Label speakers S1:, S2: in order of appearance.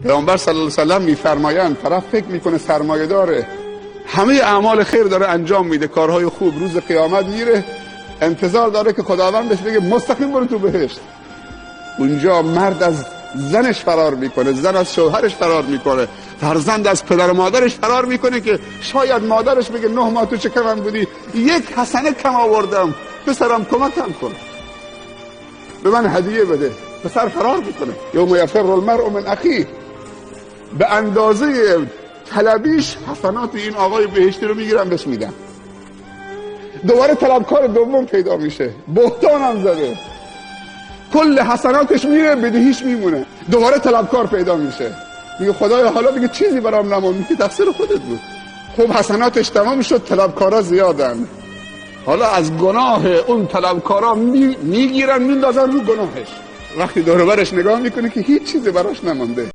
S1: پیامبر صلی الله علیه و سلم میفرمایند طرف فکر میکنه سرمایه داره، همه اعمال خیر داره انجام میده، کارهای خوب، روز قیامت میره انتظار داره که خداوند بهش بگه مستقیم برو تو بهشت. اونجا مرد از زنش فرار میکنه، زن از شوهرش فرار میکنه، فرزند از پدر و مادرش فرار میکنه که شاید مادرش بگه 9 ماه تو چه کم بودی، 1 حسنه کم آوردم، پسرم کمکم کن، به من هدیه بده. پسر فرار میکنه. یوم یفر المرء من اخیه، به اندازه طلبیش حسنات این آقای بهشتی رو میگیرن بهش میدن. دوباره طلبکار دوم پیدا میشه، بهتان هم زده، کل حسناتش میره بدهیش میمونه. دوباره طلبکار پیدا میشه، میگه خدایا حالا دیگه چیزی برام نمون، میگه تقصیر خودت بود. خب حسناتش تمام شد، طلبکارا زیادن، حالا از گناه اون طلبکارا میگیرن میندازن رو گناهش. وقتی دور و برش نگاه میکنه که هیچ چیزی براش نمونده.